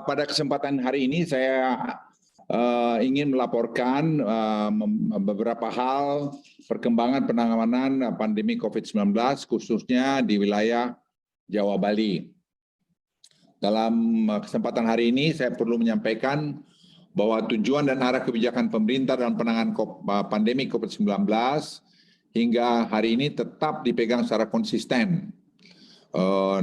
Pada kesempatan hari ini saya ingin melaporkan beberapa hal perkembangan penanganan pandemi COVID-19 khususnya di wilayah Jawa Bali. Dalam kesempatan hari ini saya perlu menyampaikan bahwa tujuan dan arah kebijakan pemerintah dalam penanganan pandemi COVID-19 hingga hari ini tetap dipegang secara konsisten.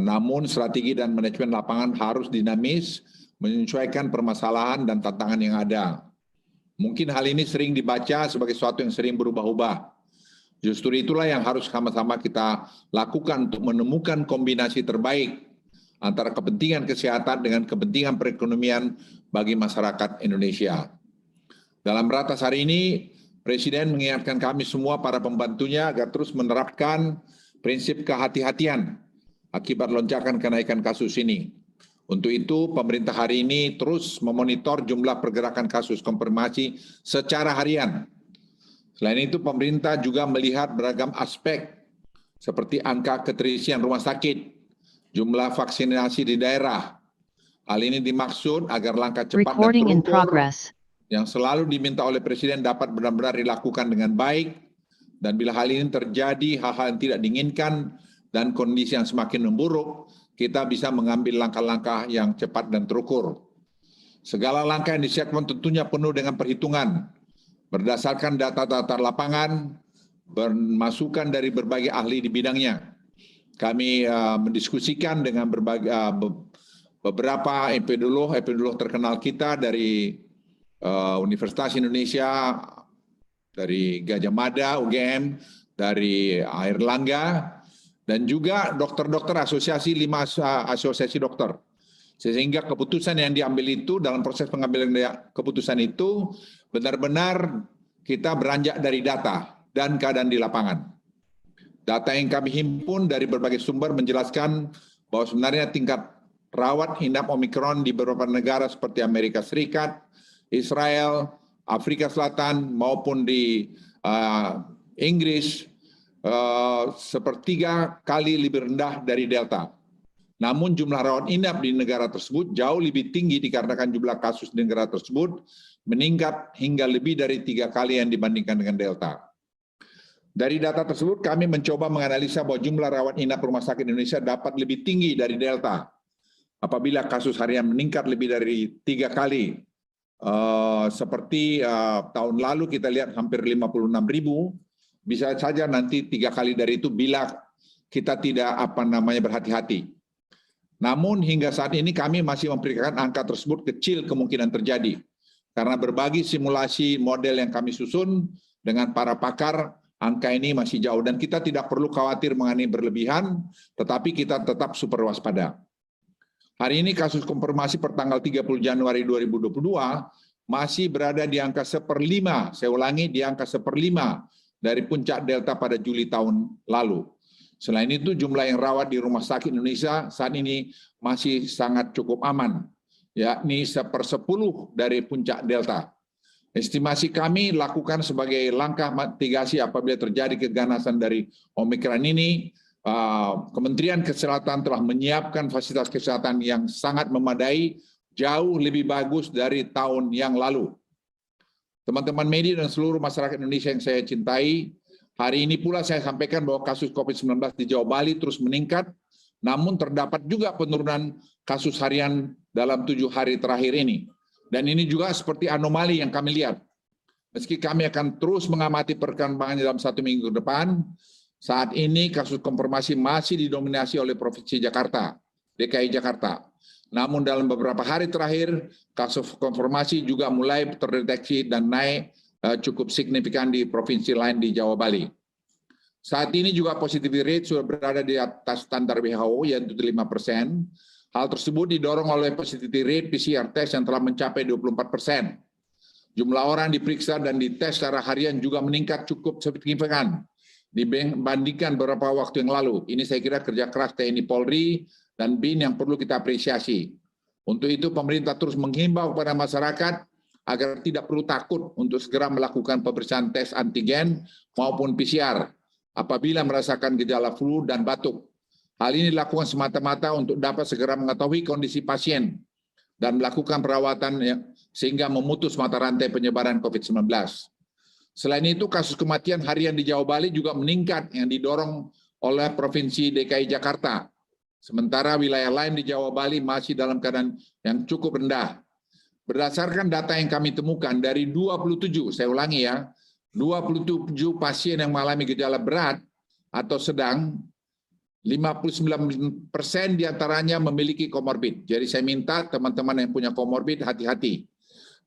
Namun strategi dan manajemen lapangan harus dinamis, menyesuaikan permasalahan dan tantangan yang ada. Mungkin hal ini sering dibaca sebagai sesuatu yang sering berubah-ubah. Justru itulah yang harus sama-sama kita lakukan untuk menemukan kombinasi terbaik antara kepentingan kesehatan dengan kepentingan perekonomian bagi masyarakat Indonesia. Dalam ratas hari ini, Presiden mengingatkan kami semua para pembantunya agar terus menerapkan prinsip kehati-hatian akibat lonjakan kenaikan kasus ini. Untuk itu, pemerintah hari ini terus memonitor jumlah pergerakan kasus konfirmasi secara harian. Selain itu, pemerintah juga melihat beragam aspek seperti angka keterisian rumah sakit, jumlah vaksinasi di daerah. Hal ini dimaksud agar langkah cepat dan terukur yang selalu diminta oleh Presiden dapat benar-benar dilakukan dengan baik, dan bila hal ini terjadi hal-hal yang tidak diinginkan dan kondisi yang semakin memburuk, kita bisa mengambil langkah-langkah yang cepat dan terukur. Segala langkah yang disiapkan tentunya penuh dengan perhitungan, berdasarkan data-data lapangan, bermasukan dari berbagai ahli di bidangnya. Kami mendiskusikan dengan beberapa epidemiolog terkenal kita dari Universitas Indonesia, dari Gajah Mada, UGM, dari Airlangga, dan juga dokter-dokter asosiasi 5 asosiasi dokter. Sehingga keputusan yang diambil itu dalam proses pengambilan keputusan itu benar-benar kita beranjak dari data dan keadaan di lapangan. Data yang kami himpun dari berbagai sumber menjelaskan bahwa sebenarnya tingkat rawat inap Omikron di beberapa negara seperti Amerika Serikat, Israel, Afrika Selatan maupun di Inggris sepertiga kali lebih rendah dari Delta. Namun jumlah rawat inap di negara tersebut jauh lebih tinggi dikarenakan jumlah kasus di negara tersebut meningkat hingga lebih dari 3 kali yang dibandingkan dengan Delta. Dari data tersebut kami mencoba menganalisa bahwa jumlah rawat inap rumah sakit Indonesia dapat lebih tinggi dari Delta apabila kasus harian meningkat lebih dari 3 kali. Seperti tahun lalu kita lihat hampir 56.000, bisa saja nanti 3 kali dari itu bila kita tidak berhati-hati. Namun hingga saat ini kami masih memperkirakan angka tersebut kecil kemungkinan terjadi. Karena berbagi simulasi model yang kami susun dengan para pakar, angka ini masih jauh. Dan kita tidak perlu khawatir mengenai berlebihan, tetapi kita tetap super waspada. Hari ini kasus konfirmasi per tanggal 30 Januari 2022 masih berada di angka 1/5, saya ulangi di angka 1/5 dari puncak Delta pada Juli tahun lalu. Selain itu, jumlah yang rawat di rumah sakit Indonesia saat ini masih sangat cukup aman, yakni 1/10 dari puncak Delta. Estimasi kami lakukan sebagai langkah mitigasi apabila terjadi keganasan dari Omikron ini. Kementerian Kesehatan telah menyiapkan fasilitas kesehatan yang sangat memadai, jauh lebih bagus dari tahun yang lalu. Teman-teman media dan seluruh masyarakat Indonesia yang saya cintai, hari ini pula saya sampaikan bahwa kasus COVID-19 di Jawa Bali terus meningkat, namun terdapat juga penurunan kasus harian dalam 7 hari terakhir ini. Dan ini juga seperti anomali yang kami lihat. Meski kami akan terus mengamati perkembangannya dalam 1 minggu ke depan, saat ini kasus konfirmasi masih didominasi oleh Provinsi Jakarta, DKI Jakarta. Namun dalam beberapa hari terakhir, kasus konfirmasi juga mulai terdeteksi dan naik cukup signifikan di provinsi lain di Jawa Bali. Saat ini juga positivity rate sudah berada di atas standar WHO, yaitu 5%. Hal tersebut didorong oleh positivity rate PCR test yang telah mencapai 24%. Jumlah orang diperiksa dan dites secara harian juga meningkat cukup signifikan dibandingkan beberapa waktu yang lalu. Ini saya kira kerja keras TNI Polri dan BIN yang perlu kita apresiasi. Untuk itu pemerintah terus menghimbau kepada masyarakat agar tidak perlu takut untuk segera melakukan pemeriksaan tes antigen maupun PCR apabila merasakan gejala flu dan batuk. Hal ini dilakukan semata-mata untuk dapat segera mengetahui kondisi pasien dan melakukan perawatan sehingga memutus mata rantai penyebaran COVID-19. Selain itu, kasus kematian harian di Jawa Bali juga meningkat yang didorong oleh Provinsi DKI Jakarta. Sementara wilayah lain di Jawa Bali masih dalam keadaan yang cukup rendah. Berdasarkan data yang kami temukan dari 27, saya ulangi ya, 27 pasien yang mengalami gejala berat atau sedang, 59% diantaranya memiliki komorbid. Jadi saya minta teman-teman yang punya komorbid hati-hati.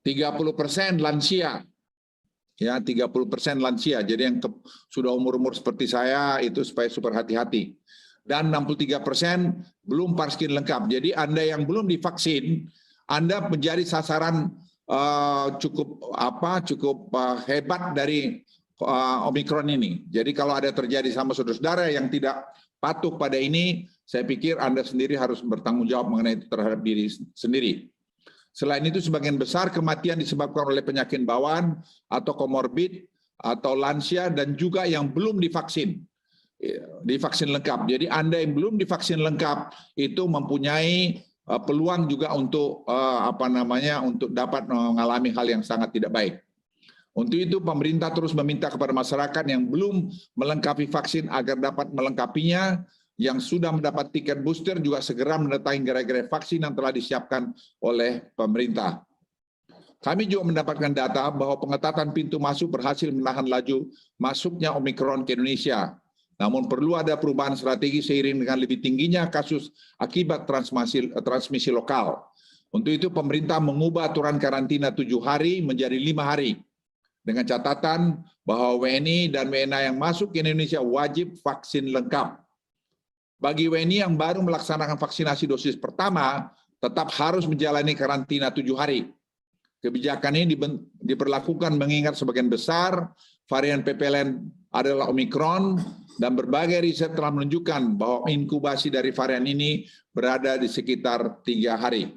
30% lansia. Ya, 30% lansia. Jadi yang sudah umur-umur seperti saya itu supaya super hati-hati. Dan 63% belum vaksin lengkap. Jadi Anda yang belum divaksin, Anda menjadi sasaran cukup hebat dari Omikron ini. Jadi kalau ada terjadi sama saudara-saudara yang tidak patuh pada ini, saya pikir Anda sendiri harus bertanggung jawab mengenai itu terhadap diri sendiri. Selain itu, sebagian besar kematian disebabkan oleh penyakit bawaan atau komorbid atau lansia dan juga yang belum divaksin lengkap. Jadi Anda yang belum divaksin lengkap itu mempunyai peluang juga untuk untuk dapat mengalami hal yang sangat tidak baik. Untuk itu pemerintah terus meminta kepada masyarakat yang belum melengkapi vaksin agar dapat melengkapinya. Yang sudah mendapat tiket booster juga segera mendatangi gerai-gerai vaksin yang telah disiapkan oleh pemerintah. Kami juga mendapatkan data bahwa pengetatan pintu masuk berhasil menahan laju masuknya Omikron ke Indonesia. Namun perlu ada perubahan strategi seiring dengan lebih tingginya kasus akibat transmisi lokal. Untuk itu pemerintah mengubah aturan karantina 7 hari menjadi 5 hari. Dengan catatan bahwa WNI dan WNA yang masuk ke Indonesia wajib vaksin lengkap. Bagi WNI yang baru melaksanakan vaksinasi dosis pertama, tetap harus menjalani karantina 7 hari. Kebijakan ini diberlakukan mengingat sebagian besar varian PPLN adalah Omikron, dan berbagai riset telah menunjukkan bahwa inkubasi dari varian ini berada di sekitar 3 hari.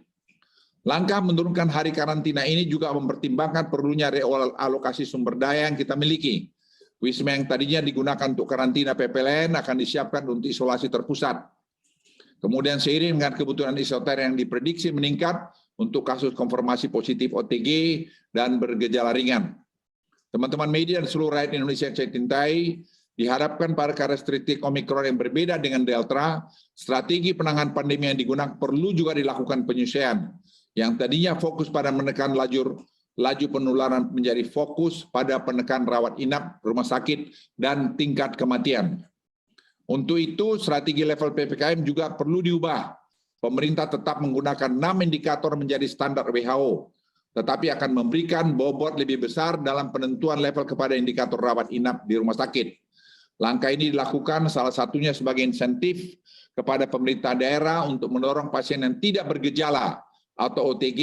Langkah menurunkan hari karantina ini juga mempertimbangkan perlunya realokasi sumber daya yang kita miliki. Wisma yang tadinya digunakan untuk karantina PPLN akan disiapkan untuk isolasi terpusat. Kemudian seiring dengan kebutuhan isoter yang diprediksi meningkat untuk kasus konfirmasi positif OTG dan bergejala ringan. Teman-teman media dan seluruh rakyat Indonesia yang saya cintai, diharapkan para karakteristik Omikron yang berbeda dengan Delta, strategi penanganan pandemi yang digunakan perlu juga dilakukan penyesuaian. Yang tadinya fokus pada menekan laju penularan menjadi fokus pada penekan rawat inap, rumah sakit, dan tingkat kematian. Untuk itu, strategi level PPKM juga perlu diubah. Pemerintah tetap menggunakan 6 indikator menjadi standar WHO, tetapi akan memberikan bobot lebih besar dalam penentuan level kepada indikator rawat inap di rumah sakit. Langkah ini dilakukan salah satunya sebagai insentif kepada pemerintah daerah untuk mendorong pasien yang tidak bergejala atau OTG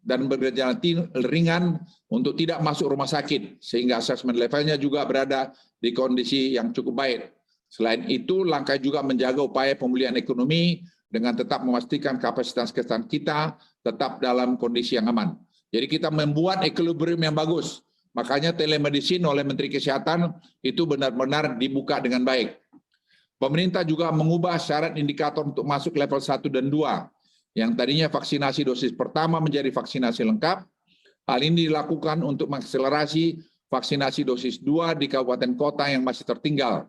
dan bergejala ringan untuk tidak masuk rumah sakit, sehingga asesmen levelnya juga berada di kondisi yang cukup baik. Selain itu, langkah juga menjaga upaya pemulihan ekonomi dengan tetap memastikan kapasitas kesehatan kita tetap dalam kondisi yang aman. Jadi kita membuat equilibrium yang bagus. Makanya telemedicine oleh Menteri Kesehatan itu benar-benar dibuka dengan baik. Pemerintah juga mengubah syarat indikator untuk masuk level 1 dan 2. Yang tadinya vaksinasi dosis pertama menjadi vaksinasi lengkap. Hal ini dilakukan untuk mengakselerasi vaksinasi dosis 2 di kabupaten kota yang masih tertinggal.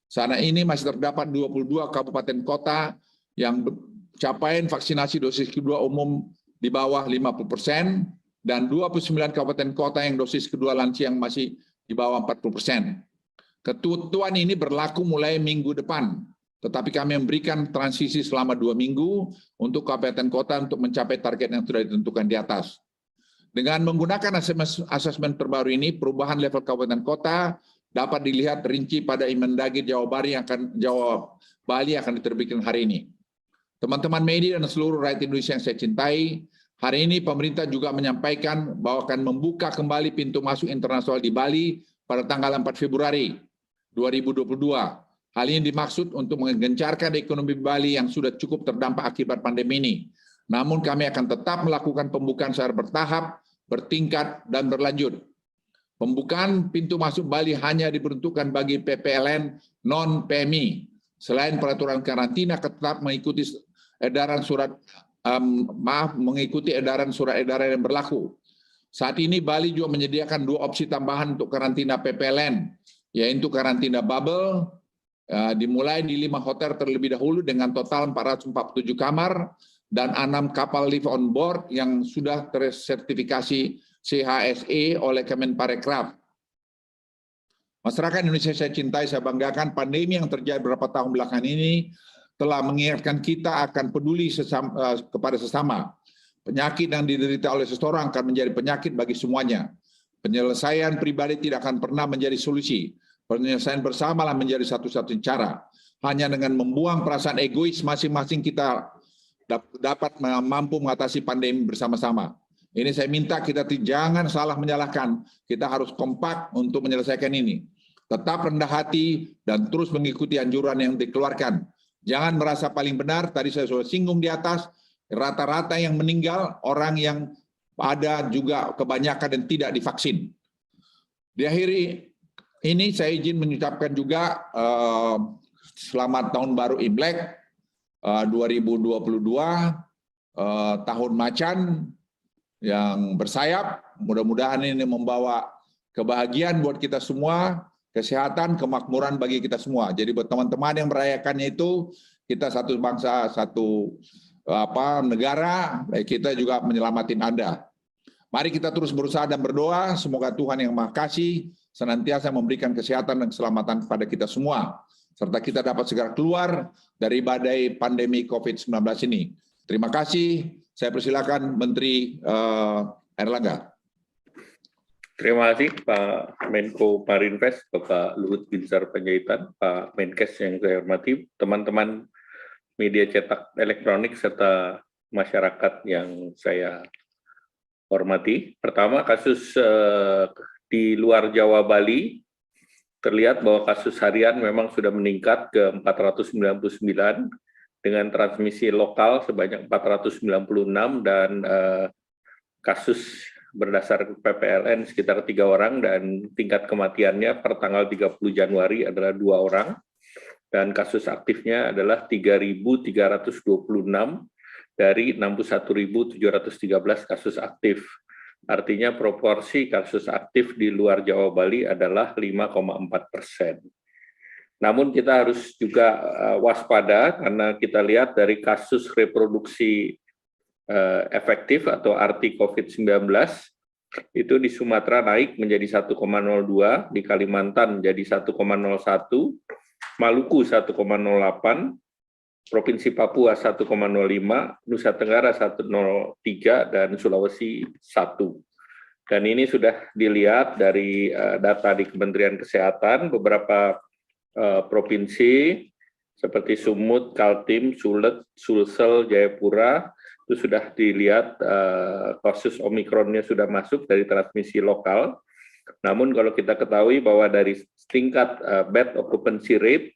Saat ini masih terdapat 22 kabupaten kota yang capaian vaksinasi dosis kedua umum di bawah 50%, dan 29 kabupaten kota yang dosis kedua lansia yang masih di bawah 40%. Ketentuan ini berlaku mulai minggu depan, tetapi kami memberikan transisi selama 2 minggu untuk kabupaten kota untuk mencapai target yang sudah ditentukan di atas. Dengan menggunakan asesmen terbaru ini, perubahan level kabupaten kota dapat dilihat rinci pada Imendagri Jawa Bali akan diterbitkan hari ini. Teman-teman media dan seluruh rakyat Indonesia yang saya cintai, hari ini pemerintah juga menyampaikan bahwa akan membuka kembali pintu masuk internasional di Bali pada tanggal 4 Februari 2022. Hal ini dimaksud untuk menggencarkan ekonomi Bali yang sudah cukup terdampak akibat pandemi ini. Namun kami akan tetap melakukan pembukaan secara bertahap, bertingkat, dan berlanjut. Pembukaan pintu masuk Bali hanya diperuntukkan bagi PPLN non-PMI. Selain peraturan karantina, tetap mengikuti edaran surat mengikuti edaran surat edaran yang berlaku. Saat ini Bali juga menyediakan 2 opsi tambahan untuk karantina PPLN, yaitu karantina bubble, dimulai di 5 hotel terlebih dahulu dengan total 447 kamar, dan 6 kapal lift on board yang sudah tersertifikasi CHSE oleh Kemenparekraf. Masyarakat Indonesia saya cintai, saya banggakan, pandemi yang terjadi beberapa tahun belakangan ini telah mengingatkan kita akan peduli kepada sesama. Penyakit yang diderita oleh seseorang akan menjadi penyakit bagi semuanya. Penyelesaian pribadi tidak akan pernah menjadi solusi. Penyelesaian bersamalah menjadi satu-satunya cara. Hanya dengan membuang perasaan egois masing-masing kita dapat mampu mengatasi pandemi bersama-sama. Ini saya minta kita jangan salah menyalahkan. Kita harus kompak untuk menyelesaikan ini. Tetap rendah hati dan terus mengikuti anjuran yang dikeluarkan. Jangan merasa paling benar. Tadi saya sudah singgung di atas. Rata-rata yang meninggal orang yang ada juga kebanyakan dan tidak divaksin. Di akhir ini saya izin mengucapkan juga selamat tahun baru Imlek 2022, tahun macan yang bersayap. Mudah-mudahan ini membawa kebahagiaan buat kita semua, kesehatan, kemakmuran bagi kita semua. Jadi buat teman-teman yang merayakannya itu, kita satu bangsa, satu negara, kita juga menyelamatin Anda. Mari kita terus berusaha dan berdoa, semoga Tuhan yang Maha Kasih senantiasa memberikan kesehatan dan keselamatan kepada kita semua, serta kita dapat segera keluar dari badai pandemi COVID-19 ini. Terima kasih, saya persilakan Menteri Airlangga. Terima kasih Pak Menko Marinvest, Bapak Luhut Binsar Panjaitan, Pak Menkes yang saya hormati, teman-teman media cetak elektronik, serta masyarakat yang saya hormati. Pertama, kasus di luar Jawa Bali, terlihat bahwa kasus harian memang sudah meningkat ke 499, dengan transmisi lokal sebanyak 496, dan kasus berdasar PPLN sekitar 3 orang, dan tingkat kematiannya per tanggal 30 Januari adalah 2 orang. Dan kasus aktifnya adalah 3.326 dari 61.713 kasus aktif. Artinya proporsi kasus aktif di luar Jawa Bali adalah 5,4%. Namun kita harus juga waspada karena kita lihat dari kasus reproduksi efektif atau RT COVID-19 itu di Sumatera naik menjadi 1,02, di Kalimantan menjadi 1,01, Maluku 1,08, Provinsi Papua 1,05, Nusa Tenggara 1,03, dan Sulawesi 1. Dan ini sudah dilihat dari data di Kementerian Kesehatan, beberapa provinsi seperti Sumut, Kaltim, Sulet, Sulsel, Jayapura, itu sudah dilihat kasus Omikronnya sudah masuk dari transmisi lokal. Namun kalau kita ketahui bahwa dari tingkat bed occupancy rate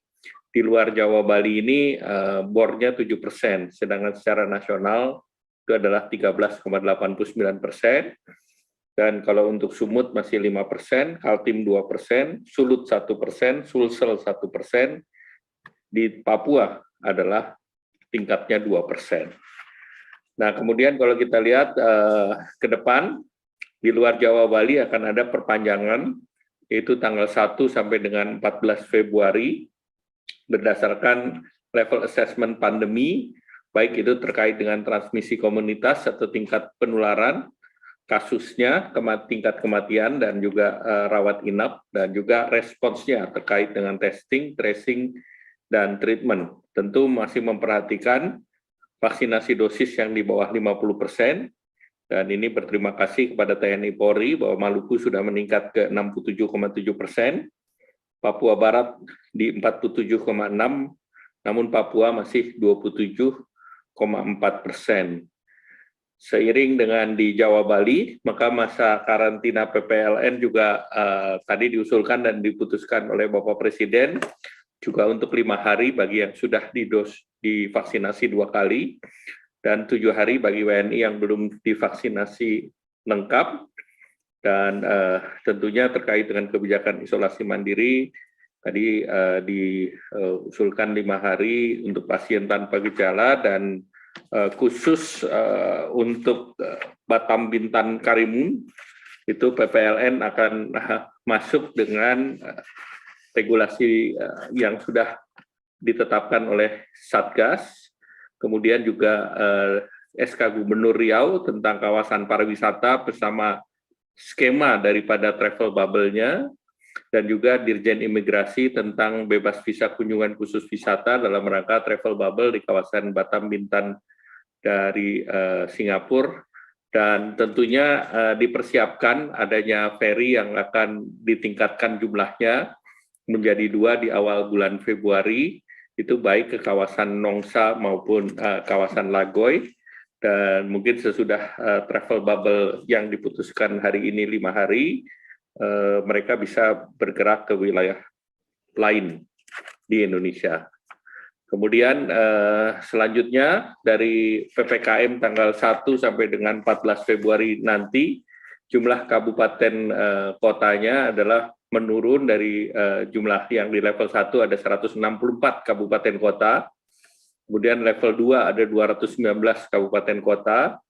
di luar Jawa Bali ini bornya 7%, sedangkan secara nasional itu adalah 13,89%. Dan kalau untuk Sumut masih 5%, Kaltim 2%, Sulut 1%, Sulsel 1%, di Papua adalah tingkatnya 2%. Nah, kemudian kalau kita lihat ke depan, di luar Jawa Bali akan ada perpanjangan, yaitu tanggal 1 sampai dengan 14 Februari, berdasarkan level assessment pandemi, baik itu terkait dengan transmisi komunitas atau tingkat penularan, kasusnya, tingkat kematian, dan juga rawat inap, dan juga responsnya terkait dengan testing, tracing, dan treatment. Tentu masih memperhatikan vaksinasi dosis yang di bawah 50%, dan ini berterima kasih kepada TNI Polri bahwa Maluku sudah meningkat ke 67,7%, Papua Barat di 47,6%, namun Papua masih 27,4%. Seiring dengan di Jawa Bali, maka masa karantina PPLN juga tadi diusulkan dan diputuskan oleh Bapak Presiden, juga untuk 5 hari bagi yang sudah divaksinasi 2 kali, dan 7 hari bagi WNI yang belum divaksinasi lengkap. Dan tentunya terkait dengan kebijakan isolasi mandiri, tadi diusulkan 5 hari untuk pasien tanpa gejala, dan khusus untuk Batam, Bintan, Karimun, itu PPLN akan masuk dengan regulasi yang sudah ditetapkan oleh Satgas, kemudian juga SK Gubernur Riau tentang kawasan pariwisata bersama skema daripada travel bubble-nya, dan juga Dirjen Imigrasi tentang bebas visa kunjungan khusus wisata dalam rangka travel bubble di kawasan Batam, Bintan dari Singapura, dan tentunya dipersiapkan adanya ferry yang akan ditingkatkan jumlahnya menjadi 2 di awal bulan Februari, itu baik ke kawasan Nongsa maupun kawasan Lagoy, dan mungkin sesudah travel bubble yang diputuskan hari ini 5 hari, mereka bisa bergerak ke wilayah lain di Indonesia. Kemudian selanjutnya dari PPKM tanggal 1 sampai dengan 14 Februari nanti, jumlah kabupaten kotanya adalah menurun dari jumlah yang di level 1 ada 164 kabupaten kota, kemudian level 2 ada 219 kabupaten kota,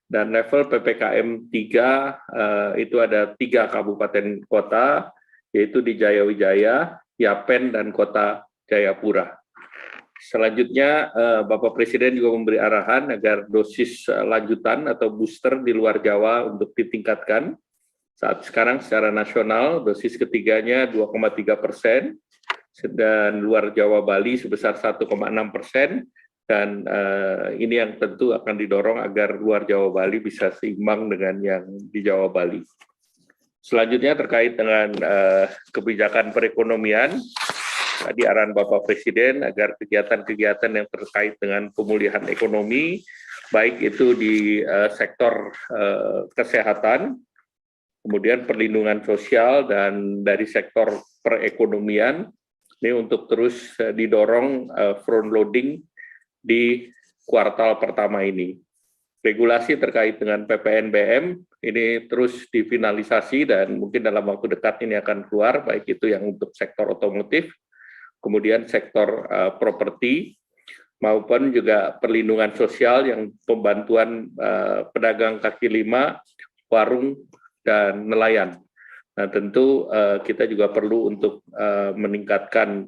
dan level PPKM 3 itu ada 3 kabupaten kota, yaitu di Jayawijaya, Yapen, dan Kota Jayapura. Selanjutnya, Bapak Presiden juga memberi arahan agar dosis lanjutan atau booster di luar Jawa untuk ditingkatkan. Saat sekarang secara nasional, dosis ketiganya 2,3%, dan luar Jawa Bali sebesar 1,6%, dan ini yang tentu akan didorong agar luar Jawa Bali bisa seimbang dengan yang di Jawa Bali. Selanjutnya terkait dengan kebijakan perekonomian, tadi arahan Bapak Presiden agar kegiatan-kegiatan yang terkait dengan pemulihan ekonomi, baik itu di sektor kesehatan, kemudian perlindungan sosial, dan dari sektor perekonomian, ini untuk terus didorong front loading di kuartal pertama ini. Regulasi terkait dengan PPNBM ini terus difinalisasi dan mungkin dalam waktu dekat ini akan keluar, baik itu yang untuk sektor otomotif, kemudian sektor properti, maupun juga perlindungan sosial yang pembantuan pedagang kaki lima, warung, dan nelayan. Nah, tentu kita juga perlu untuk meningkatkan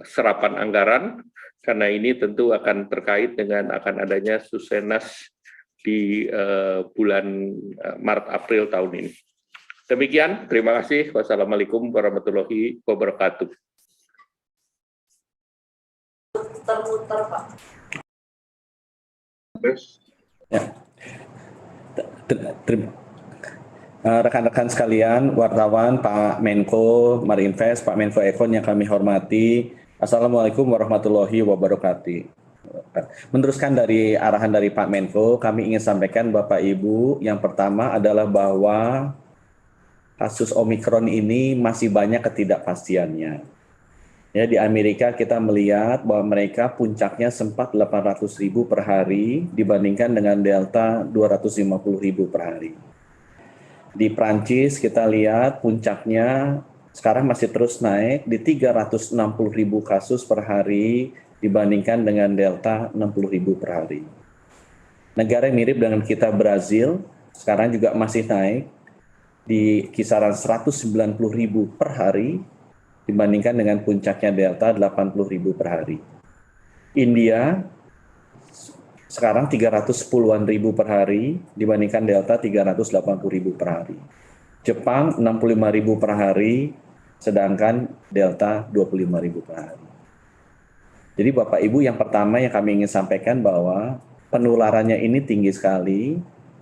serapan anggaran, karena ini tentu akan terkait dengan akan adanya Susenas di bulan Maret-April tahun ini. Demikian, terima kasih. Wassalamualaikum warahmatullahi wabarakatuh. Terputar, Pak. Ya. Rekan-rekan sekalian, wartawan, Pak Menko Marinvest, Pak Menko Ekon yang kami hormati, Assalamualaikum warahmatullahi wabarakatuh. Meneruskan dari arahan dari Pak Menko, kami ingin sampaikan Bapak Ibu, yang pertama adalah bahwa kasus Omikron ini masih banyak ketidakpastiannya. Ya, di Amerika kita melihat bahwa mereka puncaknya sempat 800.000 per hari dibandingkan dengan Delta 250.000 per hari. Di Prancis kita lihat puncaknya sekarang masih terus naik di 360.000 kasus per hari dibandingkan dengan Delta 60.000 per hari. Negara yang mirip dengan kita, Brazil, sekarang juga masih naik di kisaran 190.000 per hari dibandingkan dengan puncaknya Delta 80.000 per hari. India sekarang 310-an ribu per hari dibandingkan Delta 380.000 per hari. Jepang 65.000 per hari, sedangkan Delta 25.000 per hari. Jadi Bapak Ibu, yang pertama yang kami ingin sampaikan bahwa penularannya ini tinggi sekali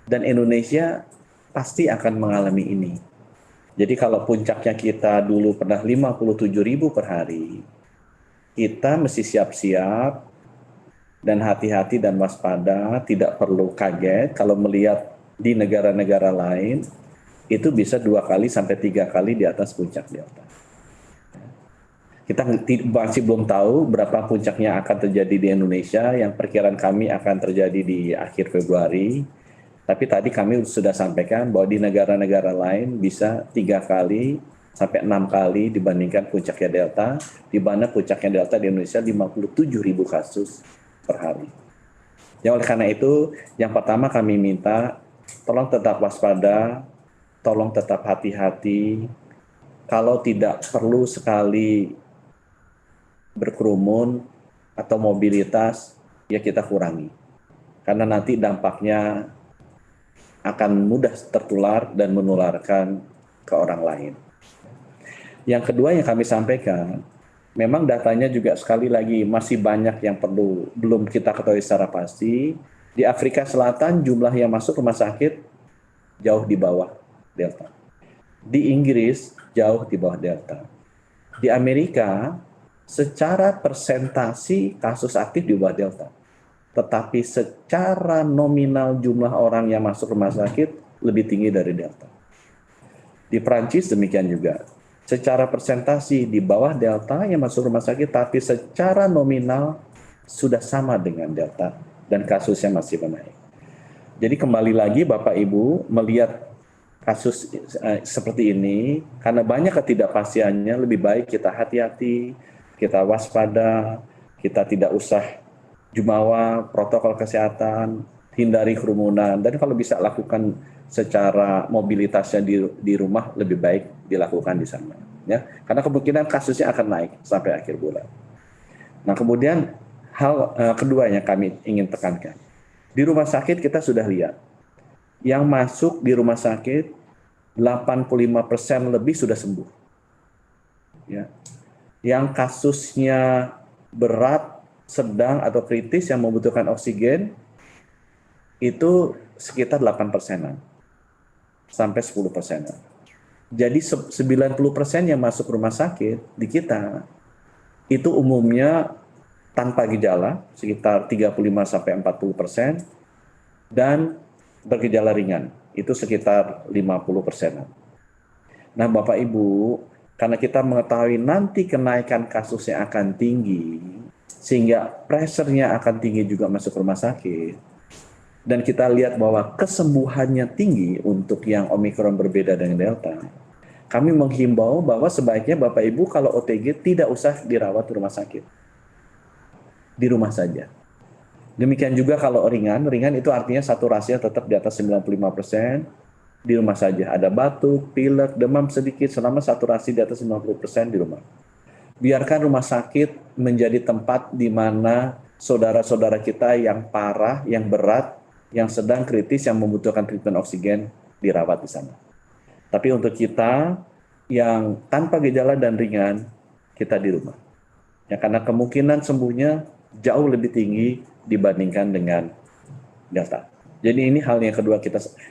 dan Indonesia pasti akan mengalami ini. Jadi kalau puncaknya kita dulu pernah 57.000 per hari, kita mesti siap-siap dan hati-hati dan waspada, tidak perlu kaget kalau melihat di negara-negara lain itu bisa 2 kali sampai 3 kali di atas puncak Delta. Kita masih belum tahu berapa puncaknya akan terjadi di Indonesia, yang perkiraan kami akan terjadi di akhir Februari. Tapi tadi kami sudah sampaikan bahwa di negara-negara lain bisa 3 kali sampai 6 kali dibandingkan puncaknya Delta, di mana puncaknya Delta di Indonesia 57.000 kasus per hari. Ya, oleh karena itu, yang pertama kami minta, tolong tetap waspada, tolong tetap hati-hati. Kalau tidak perlu sekali berkerumun atau mobilitas, ya kita kurangi. Karena nanti dampaknya akan mudah tertular dan menularkan ke orang lain. Yang kedua yang kami sampaikan, memang datanya juga sekali lagi masih banyak yang belum kita ketahui secara pasti. Di Afrika Selatan jumlah yang masuk rumah sakit jauh di bawah Delta. Di Inggris jauh di bawah Delta. Di Amerika secara persentasi kasus aktif di bawah Delta. Tetapi secara nominal jumlah orang yang masuk rumah sakit lebih tinggi dari Delta. Di Prancis demikian juga. Secara persentasi di bawah Delta yang masuk rumah sakit, tapi secara nominal sudah sama dengan Delta dan kasusnya masih menaik. Jadi kembali lagi Bapak Ibu melihat kasus seperti ini, karena banyak ketidakpastiannya, lebih baik kita hati-hati, kita waspada, kita tidak usah jumawa, protokol kesehatan, hindari kerumunan, dan kalau bisa lakukan secara mobilitasnya di rumah lebih baik dilakukan di sana, ya, karena kemungkinan kasusnya akan naik sampai akhir bulan. Nah, kemudian hal kedua yang kami ingin tekankan, di rumah sakit kita sudah lihat, yang masuk di rumah sakit 85% lebih sudah sembuh, ya, yang kasusnya berat, sedang atau kritis yang membutuhkan oksigen itu sekitar 8%-an sampai 10%-an. Jadi 90% yang masuk rumah sakit di kita itu umumnya tanpa gejala, sekitar 35 sampai 40%, dan bergejala ringan, itu sekitar 50%-an. Nah, Bapak Ibu, karena kita mengetahui nanti kenaikan kasusnya akan tinggi, sehingga pressure-nya akan tinggi juga masuk rumah sakit, dan kita lihat bahwa kesembuhannya tinggi untuk yang Omikron berbeda dengan Delta, kami menghimbau bahwa sebaiknya Bapak Ibu kalau OTG tidak usah dirawat di rumah sakit. Di rumah saja. Demikian juga kalau ringan itu artinya saturasinya tetap di atas 95%, di rumah saja. Ada batuk, pilek, demam sedikit, selama saturasi di atas 90% di rumah. Biarkan rumah sakit menjadi tempat di mana saudara-saudara kita yang parah, yang berat, yang sedang kritis, yang membutuhkan treatment oksigen dirawat di sana. Tapi untuk kita yang tanpa gejala dan ringan, kita di rumah. Ya, karena kemungkinan sembuhnya jauh lebih tinggi dibandingkan dengan Delta. Jadi ini hal yang kedua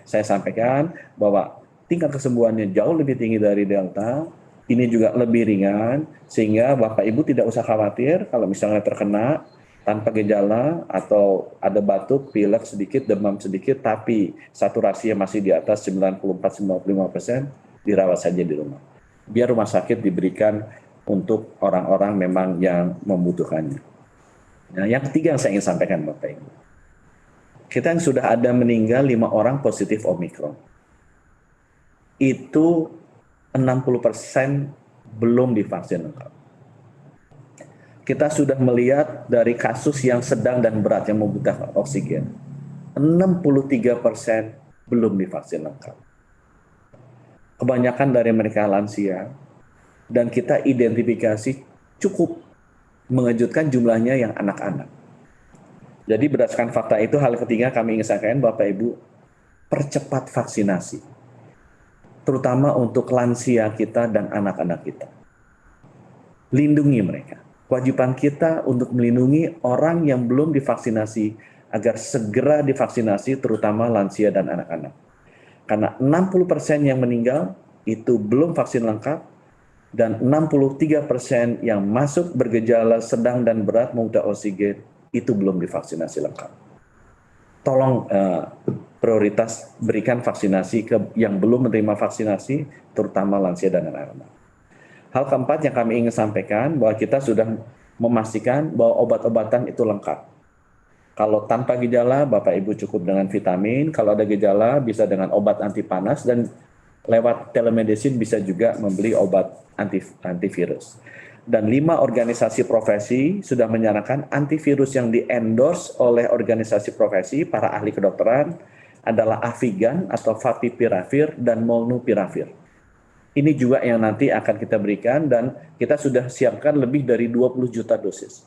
saya sampaikan, bahwa tingkat kesembuhannya jauh lebih tinggi dari Delta, ini juga lebih ringan, sehingga Bapak Ibu tidak usah khawatir kalau misalnya terkena tanpa gejala atau ada batuk, pilek sedikit, demam sedikit, tapi saturasinya masih di atas 94-95%, dirawat saja di rumah. Biar rumah sakit diberikan untuk orang-orang memang yang membutuhkannya. Nah, yang ketiga yang saya ingin sampaikan Bapak Ibu, kita yang sudah ada meninggal 5 orang positif Omikron, itu 60% belum divaksin lengkap. Kita sudah melihat dari kasus yang sedang dan berat yang membutuhkan oksigen, 63% belum divaksin lengkap. Kebanyakan dari mereka lansia, dan kita identifikasi cukup mengejutkan jumlahnya yang anak-anak. Jadi berdasarkan fakta itu, hal ketiga kami ingin sampaikan Bapak Ibu, percepat vaksinasi, terutama untuk lansia kita dan anak-anak kita. Lindungi mereka. Kewajiban kita untuk melindungi orang yang belum divaksinasi agar segera divaksinasi, terutama lansia dan anak-anak. Karena 60% yang meninggal itu belum vaksin lengkap, dan 63% yang masuk bergejala sedang dan berat membutuhkan oksigen itu belum divaksinasi lengkap. Tolong prioritas berikan vaksinasi ke yang belum menerima vaksinasi, terutama lansia dan anak-anak. Hal keempat yang kami ingin sampaikan, bahwa kita sudah memastikan bahwa obat-obatan itu lengkap. Kalau tanpa gejala, Bapak Ibu cukup dengan vitamin. Kalau ada gejala, bisa dengan obat anti panas, dan lewat telemedicine bisa juga membeli obat antivirus. dan 5 organisasi profesi sudah menyarankan antivirus yang di-endorse oleh organisasi profesi para ahli kedokteran adalah Avigan atau Favipiravir dan Molnupiravir. Ini juga yang nanti akan kita berikan dan kita sudah siapkan lebih dari 20 juta dosis.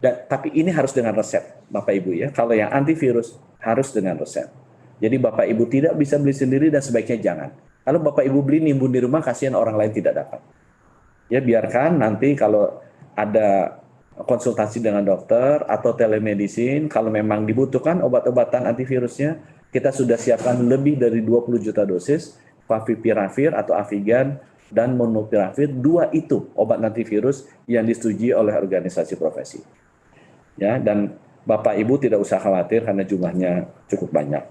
Tapi ini harus dengan resep, Bapak Ibu ya. Kalau yang antivirus harus dengan resep. Jadi Bapak Ibu tidak bisa beli sendiri dan sebaiknya jangan. Kalau Bapak Ibu beli nimbun di rumah, kasihan orang lain tidak dapat. Ya biarkan nanti kalau ada konsultasi dengan dokter atau telemedicine, kalau memang dibutuhkan obat-obatan antivirusnya, kita sudah siapkan lebih dari 20 juta dosis Favipiravir atau Avigan dan Molnupiravir. 2 itu obat antivirus yang disetujui oleh organisasi profesi. Ya, dan Bapak Ibu tidak usah khawatir karena jumlahnya cukup banyak.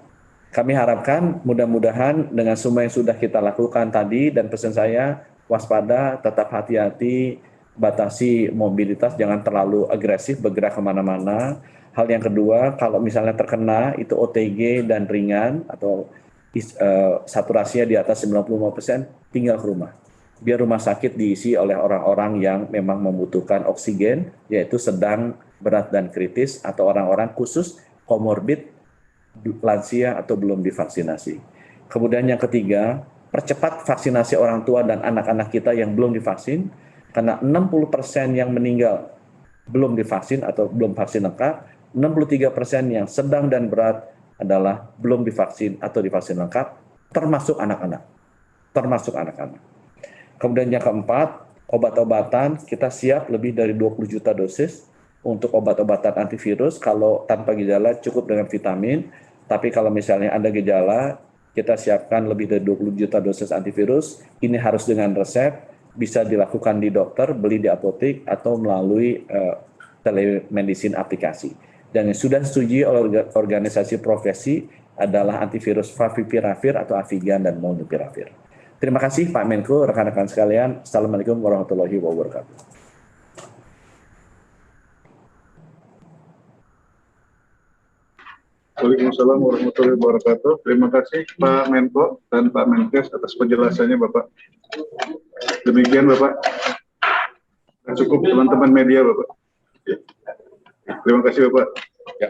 Kami harapkan mudah-mudahan dengan semua yang sudah kita lakukan tadi dan pesan saya, waspada, tetap hati-hati, batasi mobilitas, jangan terlalu agresif bergerak kemana-mana. Hal yang kedua, kalau misalnya terkena itu OTG dan ringan atau saturasinya di atas 95%, tinggal ke rumah. Biar rumah sakit diisi oleh orang-orang yang memang membutuhkan oksigen, yaitu sedang, berat, dan kritis, atau orang-orang khusus komorbid, lansia, atau belum divaksinasi. Kemudian yang ketiga, percepat vaksinasi orang tua dan anak-anak kita yang belum divaksin, karena 60% yang meninggal belum divaksin atau belum vaksin lengkap, 63% yang sedang dan berat adalah belum divaksin atau divaksin lengkap, termasuk anak-anak. Kemudian yang keempat, obat-obatan kita siap lebih dari 20 juta dosis untuk obat-obatan antivirus. Kalau tanpa gejala cukup dengan vitamin, tapi kalau misalnya ada gejala, kita siapkan lebih dari 20 juta dosis antivirus. Ini harus dengan resep, bisa dilakukan di dokter, beli di apotek, atau melalui telemedicine aplikasi. Dan yang sudah disetujui oleh organisasi profesi adalah antivirus Favipiravir atau Avigan dan Molnupiravir. Terima kasih Pak Menko, rekan-rekan sekalian. Assalamualaikum warahmatullahi wabarakatuh. Waalaikumsalam warahmatullahi wabarakatuh. Terima kasih Pak Menko dan Pak Menkes atas penjelasannya Bapak. Demikian Bapak. Cukup teman-teman media Bapak. Terima kasih Bapak. Ya.